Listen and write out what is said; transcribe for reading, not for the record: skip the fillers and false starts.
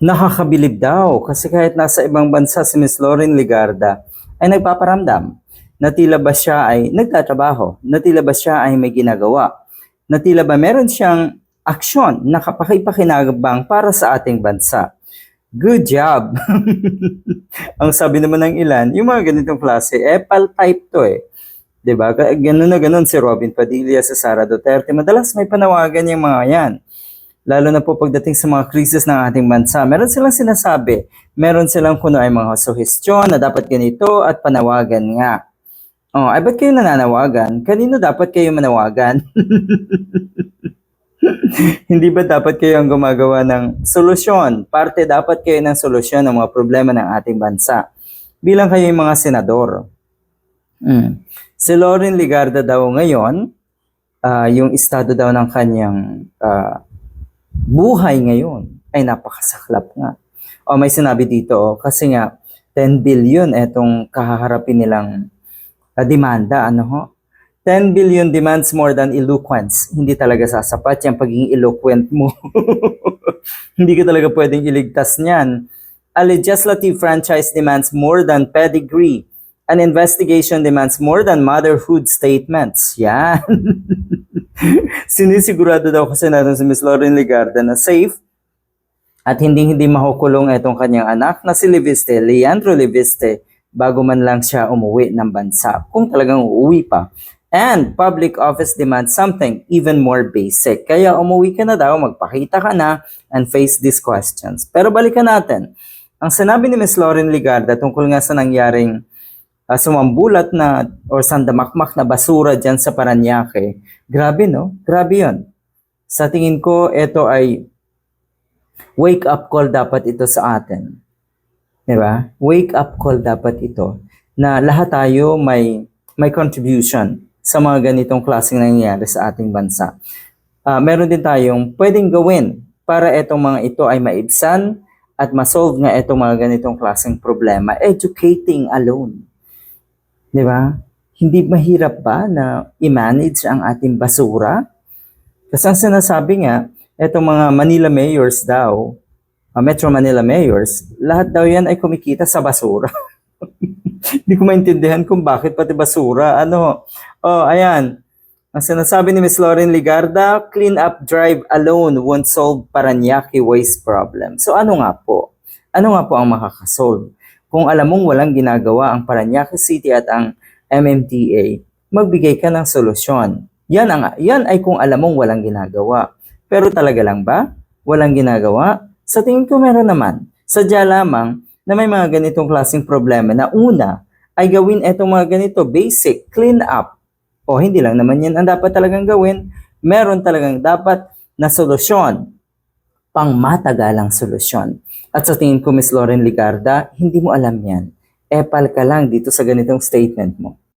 Nakakabilib daw kasi kahit nasa ibang bansa si Miss Lauren Ligarda ay nagpaparamdam na tila ba siya ay nagtatrabaho, na tila ba siya ay may ginagawa, na tila ba meron siyang aksyon na kapakipakinabang para sa ating bansa. Good job! Ang sabi naman ng ilan, yung mga ganitong klase, pal type to eh. 'Di ba? Ganun na ganun si Robin Padilla sa Sara Duterte. Madalas may panawagan yung mga yan. Lalo na po pagdating sa mga krisis ng ating bansa, meron silang sinasabi, meron silang kuno ay mga suhestyon na dapat ganito at panawagan nga. Oh, ay ba't kayo nananawagan? Kanino dapat kayo manawagan? Hindi ba dapat kayo ang gumagawa ng solusyon? Parte dapat kayo ng solusyon ng mga problema ng ating bansa. Bilang kayo yung mga senador. Si Lauren Ligarda daw ngayon, yung estado daw ng kanyang buhay ngayon ay napakasaklap nga. O may sinabi dito, kasi nga 10 billion etong kahaharapin nilang demanda, 10 billion demands more than eloquence. Hindi talaga sasapat yung pagiging eloquent mo. Hindi ka talaga pwedeng iligtas niyan. A legislative franchise demands more than pedigree. An investigation demands more than motherhood statements. Yan. Sinisigurado daw kasi natin si Ms. Lauren Ligarda na safe at hindi makukulong itong kanyang anak na si Leandro Leviste, bago man lang siya umuwi ng bansa, kung talagang uuwi pa. And public office demands something even more basic. Kaya umuwi ka na daw, magpakita ka na, and face these questions. Pero balikan natin. Ang sinabi ni Ms. Lauren Ligarda tungkol nga sa nangyaring sumambulat na o sandamakmak na basura dyan sa Parañaque, grabe no? Grabe yun. Sa tingin ko, ito ay wake-up call dapat ito sa atin. Diba? Wake-up call dapat ito na lahat tayo may contribution sa mga ganitong klaseng nangyayari sa ating bansa. Meron din tayong pwedeng gawin para itong mga ito ay maibsan at masolve nga itong mga ganitong klaseng problema. Educating alone. Di ba? Hindi mahirap ba na i-manage ang ating basura? Kasi ang sinasabi nga, itong mga Manila mayors daw, Metro Manila mayors, lahat daw yan ay kumikita sa basura. Hindi ko maintindihan kung bakit pati basura. Ayan. Ang sinasabi ni Ms. Lauren Ligarda, clean up drive alone won't solve Parañaque waste problem. So ano nga po? Ano nga po ang makakasolve? Kung alam mong walang ginagawa ang Parañaque City at ang MMDA, magbigay ka ng solusyon. Yan ay kung alam mong walang ginagawa. Pero talaga lang ba? Walang ginagawa? Sa tingin ko meron naman. Sadya lamang na may mga ganitong klaseng problema na una ay gawin itong mga ganito, basic, clean up. O hindi lang naman yan ang dapat talagang gawin. Meron talagang dapat na solusyon, pang matagalang solusyon. At sa tingin ko, Ms. Lauren Ligarda, hindi mo alam yan. Epal ka lang dito sa ganitong statement mo.